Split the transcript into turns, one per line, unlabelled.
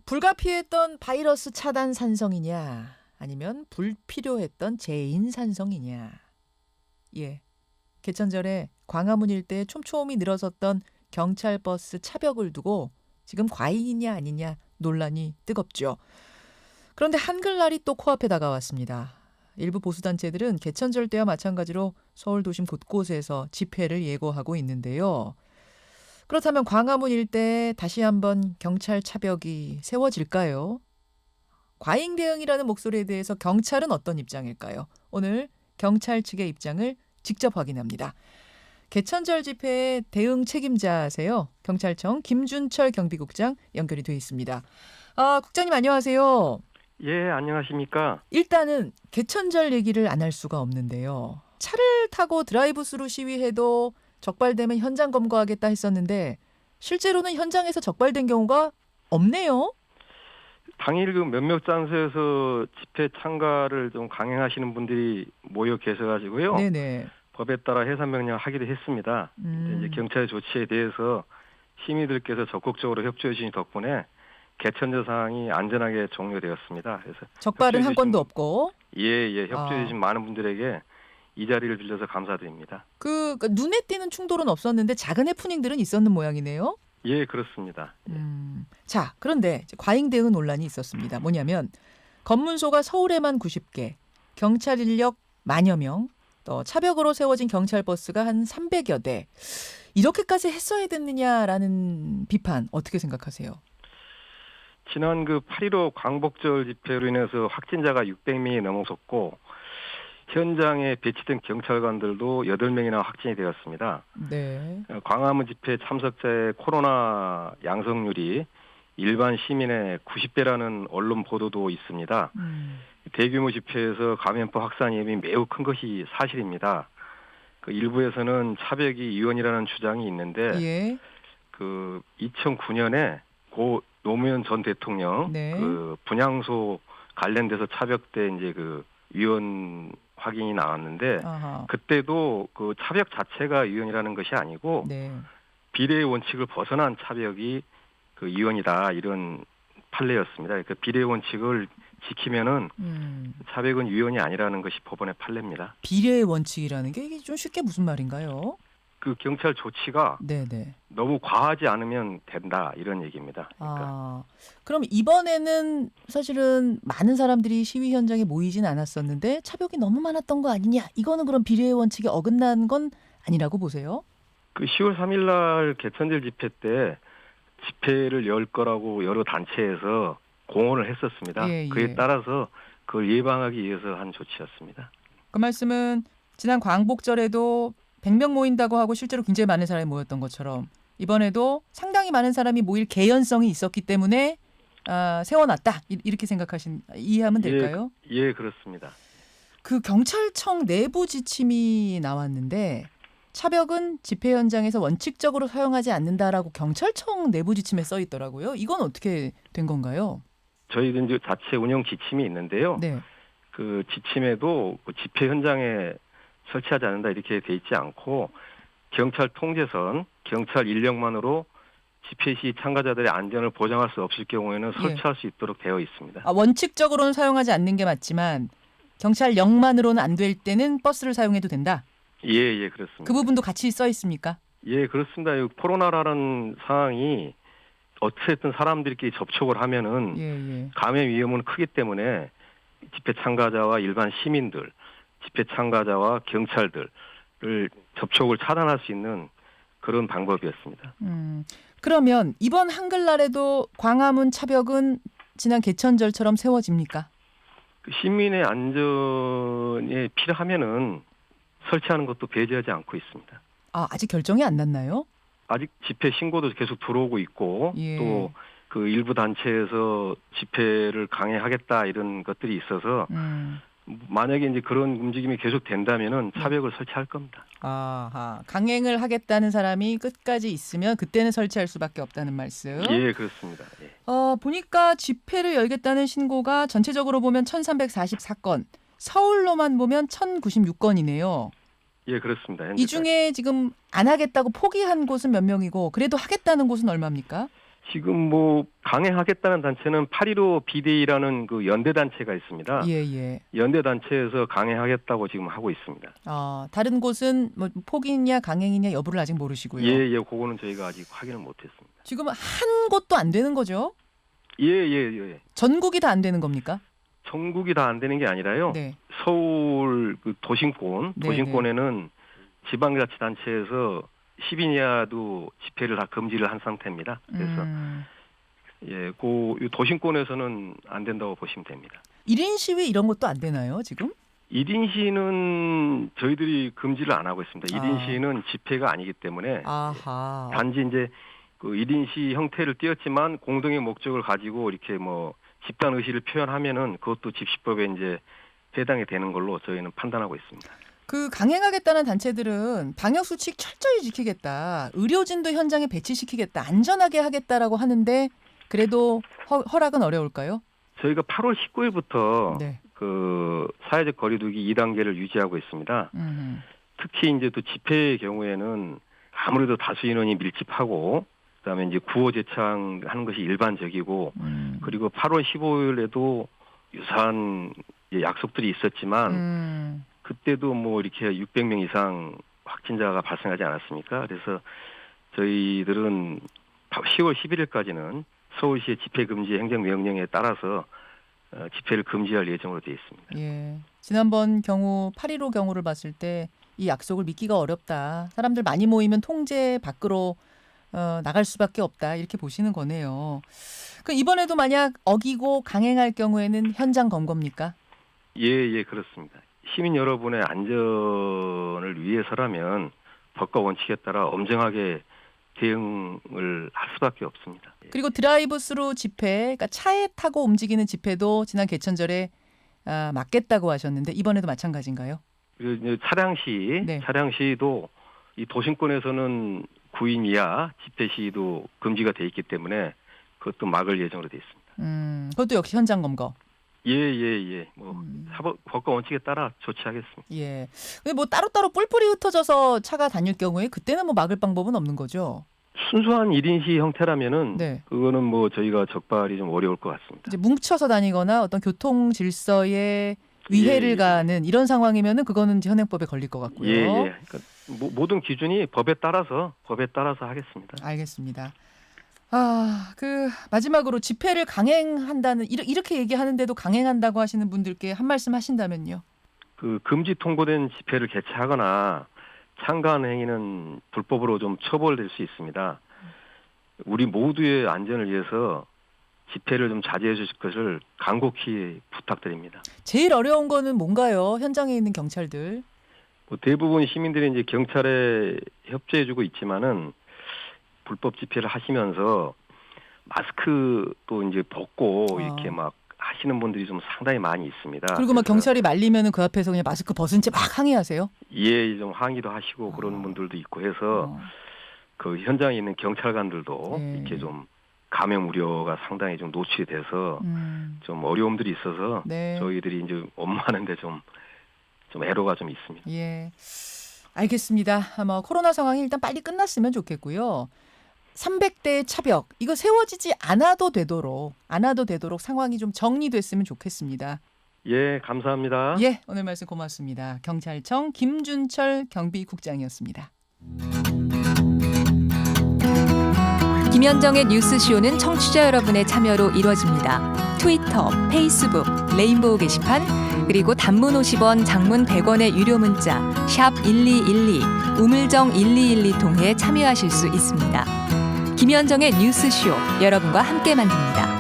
불가피했던 바이러스 차단 산성이냐 아니면 불필요했던 재인 산성이냐. 예, 개천절에 광화문 일대에 촘촘히 늘어섰던 경찰버스 차벽을 두고 지금 과잉이냐 아니냐 논란이 뜨겁죠. 그런데 한글날이 또 코앞에 다가왔습니다. 일부 보수단체들은 개천절 때와 마찬가지로 서울 도심 곳곳에서 집회를 예고하고 있는데요. 그렇다면 광화문 일대에 다시 한번 경찰 차벽이 세워질까요? 과잉 대응이라는 목소리에 대해서 경찰은 어떤 입장일까요? 오늘 경찰 측의 입장을 직접 확인합니다. 개천절 집회의 대응 책임자세요. 경찰청 김준철 경비국장 연결이 돼 있습니다. 국장님 안녕하세요.
예, 안녕하십니까.
일단은 개천절 얘기를 안 할 수가 없는데요. 차를 타고 드라이브스루 시위해도 적발되면 현장 검거하겠다 했었는데 실제로는 현장에서 적발된 경우가 없네요.
당일 그 몇몇 장소에서 집회 참가를 좀 강행하시는 분들이 모여 계셔가지고요.
네네.
법에 따라 해산 명령을 하기도 했습니다. 이제 경찰의 조치에 대해서 시민들께서 적극적으로 협조해 주신 덕분에 개천절 상황이 안전하게 종료되었습니다. 그래서
적발은 한 건도 없고.
예, 협조해 주신 많은 분들에게 이 자리를 빌려서 감사드립니다.
그러니까 눈에 띄는 충돌은 없었는데 작은 해프닝들은 있었는 모양이네요.
예, 그렇습니다.
자, 그런데 과잉 대응 논란이 있었습니다. 뭐냐면 검문소가 서울에만 90개, 경찰 인력 만여 명, 또 차벽으로 세워진 경찰버스가 한 300여 대. 이렇게까지 했어야 됐느냐라는 비판 어떻게 생각하세요?
지난 그 8.15 광복절 집회로 인해서 확진자가 600명이 넘어섰고 현장에 배치된 경찰관들도 8명이나 확진이 되었습니다.
네.
광화문 집회 참석자의 코로나 양성률이 일반 시민의 90배라는 언론 보도도 있습니다. 대규모 집회에서 감염병 확산 위험이 매우 큰 것이 사실입니다. 그 일부에서는 차벽이 위헌이라는 주장이 있는데
예.
그 2009년에 고 노무현 전 대통령
네.
그 분향소 관련돼서 차벽대 이제 그 위헌 확인이 나왔는데
아하.
그때도 그 차벽 자체가 위헌이라는 것이 아니고
네.
비례의 원칙을 벗어난 차벽이 그 위헌이다 이런 판례였습니다. 그 비례의 원칙을 지키면은 차벽은 위헌이 아니라는 것이 법원의 판례입니다.
비례의 원칙이라는 게 이게 좀 쉽게 무슨 말인가요?
그 경찰 조치가
네네.
너무 과하지 않으면 된다 이런 얘기입니다. 그러니까.
그럼 이번에는 사실은 많은 사람들이 시위 현장에 모이진 않았었는데 차벽이 너무 많았던 거 아니냐? 이거는 그럼 비례의 원칙에 어긋난 건 아니라고 보세요?
그 10월 3일 날 개천절 집회 때 집회를 열 거라고 여러 단체에서 공언을 했었습니다.
예.
그에 따라서 그걸 예방하기 위해서 한 조치였습니다.
그 말씀은 지난 광복절에도 100명 모인다고 하고 실제로 굉장히 많은 사람이 모였던 것처럼 이번에도 상당히 많은 사람이 모일 개연성이 있었기 때문에 세워놨다. 이렇게 이해하면 될까요?
예, 그렇습니다.
그 경찰청 내부 지침이 나왔는데 차벽은 집회 현장에서 원칙적으로 사용하지 않는다라고 경찰청 내부 지침에 써 있더라고요. 이건 어떻게 된 건가요?
저희도 이제 자체 운영 지침이 있는데요.
네.
그 지침에도 그 집회 현장에 설치하지 않는다 이렇게 돼 있지 않고 경찰 통제선, 경찰 인력만으로 집회 시 참가자들의 안전을 보장할 수 없을 경우에는 설치할 수 있도록 되어 있습니다.
원칙적으로는 사용하지 않는 게 맞지만 경찰력만으로는 안 될 때는 버스를 사용해도 된다?
예, 그렇습니다.
그 부분도 같이 써 있습니까?
예, 그렇습니다. 코로나라는 상황이 어쨌든 사람들끼리 접촉을 하면은 감염 위험은 크기 때문에 집회 참가자와 일반 시민들, 집회 참가자와 경찰들을 접촉을 차단할 수 있는 그런 방법이었습니다.
그러면 이번 한글날에도 광화문 차벽은 지난 개천절처럼 세워집니까?
시민의 안전에 필요하면은 설치하는 것도 배제하지 않고 있습니다.
아직 결정이 안 났나요?
아직 집회 신고도 계속 들어오고 있고 또 그 일부 단체에서 집회를 강행하겠다 이런 것들이 있어서 만약에 이제 그런 움직임이 계속 된다면은 차벽을 설치할 겁니다.
강행을 하겠다는 사람이 끝까지 있으면 그때는 설치할 수밖에 없다는 말씀.
예, 그렇습니다. 예.
보니까 집회를 열겠다는 신고가 전체적으로 보면 1344건, 서울로만 보면 1096건이네요.
예, 그렇습니다.
이 중에 지금 안 하겠다고 포기한 곳은 몇 명이고 그래도 하겠다는 곳은 얼마입니까?
지금 뭐 강행하겠다는 단체는 8.15 비대위라는 그 연대 단체가 있습니다.
예.
연대 단체에서 강행하겠다고 지금 하고 있습니다.
다른 곳은 뭐 폭이냐 강행이냐 여부를 아직 모르시고요.
예, 그거는 저희가 아직 확인을 못했습니다.
지금 한 곳도 안 되는 거죠?
예.
전국이 다 안 되는 겁니까?
전국이 다 안 되는 게 아니라요.
네.
서울 그 도심권에는 지방자치단체에서 10인 이하도 집회를 다 금지를 한 상태입니다. 그래서 그 도심권에서는 안 된다고 보시면 됩니다.
1인 시위 이런 것도 안 되나요, 지금?
1인 시위는 저희들이 금지를 안 하고 있습니다. 1인 시위는 집회가 아니기 때문에 단지 이제 그 1인 시위 형태를 띄었지만 공동의 목적을 가지고 이렇게 뭐 집단 의식을 표현하면은 그것도 집시법에 이제 해당이 되는 걸로 저희는 판단하고 있습니다.
그 강행하겠다는 단체들은 방역 수칙 철저히 지키겠다, 의료진도 현장에 배치시키겠다, 안전하게 하겠다라고 하는데 그래도 허락은 어려울까요?
저희가 8월 19일부터
네.
그 사회적 거리두기 2단계를 유지하고 있습니다. 특히 이제 또 집회의 경우에는 아무래도 다수 인원이 밀집하고 그다음에 이제 구호 제창하는 것이 일반적이고 그리고 8월 15일에도 유사한 약속들이 있었지만 그때도 뭐 이렇게 600명 이상 확진자가 발생하지 않았습니까? 그래서 저희들은 10월 11일까지는 서울시의 집회 금지 행정명령에 따라서 집회를 금지할 예정으로 되어 있습니다.
예. 지난번 경우 8.15 경우를 봤을 때 이 약속을 믿기가 어렵다. 사람들 많이 모이면 통제 밖으로 나갈 수밖에 없다. 이렇게 보시는 거네요. 그럼 이번에도 만약 어기고 강행할 경우에는 현장 검거입니까?
예, 그렇습니다. 시민 여러분의 안전을 위해서라면 법과 원칙에 따라 엄정하게 대응을 할 수밖에 없습니다.
그리고 드라이브스루 집회, 그러니까 차에 타고 움직이는 집회도 지난 개천절에 막겠다고 하셨는데 이번에도 마찬가지인가요?
그리고 차량 시도 이 도심권에서는 9인 이하 집회 시도 금지가 돼 있기 때문에 그것도 막을 예정으로 돼 있습니다.
그것도 역시 현장 검거.
예. 법과 원칙에 따라 조치하겠습니다.
예. 근데 뭐 따로따로 뿔뿔이 흩어져서 차가 다닐 경우에 그때는 뭐 막을 방법은 없는 거죠?
순수한 1인 시 형태라면은 그거는 뭐 저희가 적발이 좀 어려울 것 같습니다.
이제 뭉쳐서 다니거나 어떤 교통 질서에 위해를 가는 이런 상황이면은 그거는 현행법에 걸릴 것 같고요.
예. 그러니까 모든 기준이 법에 따라서 하겠습니다.
알겠습니다. 그 마지막으로 집회를 강행한다는 이렇게 얘기하는데도 강행한다고 하시는 분들께 한 말씀 하신다면요.
그 금지 통보된 집회를 개최하거나 참가한 행위는 불법으로 좀 처벌될 수 있습니다. 우리 모두의 안전을 위해서 집회를 좀 자제해 주실 것을 간곡히 부탁드립니다.
제일 어려운 거는 뭔가요? 현장에 있는 경찰들.
뭐 대부분 시민들이 이제 경찰에 협조해 주고 있지만은 불법 집회를 하시면서 마스크도 이제 벗고 이렇게 막 하시는 분들이 좀 상당히 많이 있습니다.
그리고 막 경찰이 말리면은 그 앞에서 그냥 마스크 벗은 채 막 항의하세요?
예, 좀 항의도 하시고 그러는 분들도 있고 해서 그 현장에 있는 경찰관들도 이렇게 좀 감염 우려가 상당히 좀 노출이 돼서 좀 어려움들이 있어서 저희들이 이제 업무하는데 좀 애로가 좀 있습니다.
예, 알겠습니다. 코로나 상황이 일단 빨리 끝났으면 좋겠고요. 300대의 차벽 이거 세워지지 않아도 되도록 상황이 좀 정리됐으면 좋겠습니다.
예, 감사합니다.
예, 오늘 말씀 고맙습니다. 경찰청 김준철 경비국장이었습니다.
김현정의 뉴스쇼는 청취자 여러분의 참여로 이루어집니다. 트위터, 페이스북, 레인보우 게시판, 그리고 단문 50원, 장문 100원의 유료 문자 샵 1212, 우물정 1212 통해 참여하실 수 있습니다. 김현정의 뉴스쇼, 여러분과 함께 만듭니다.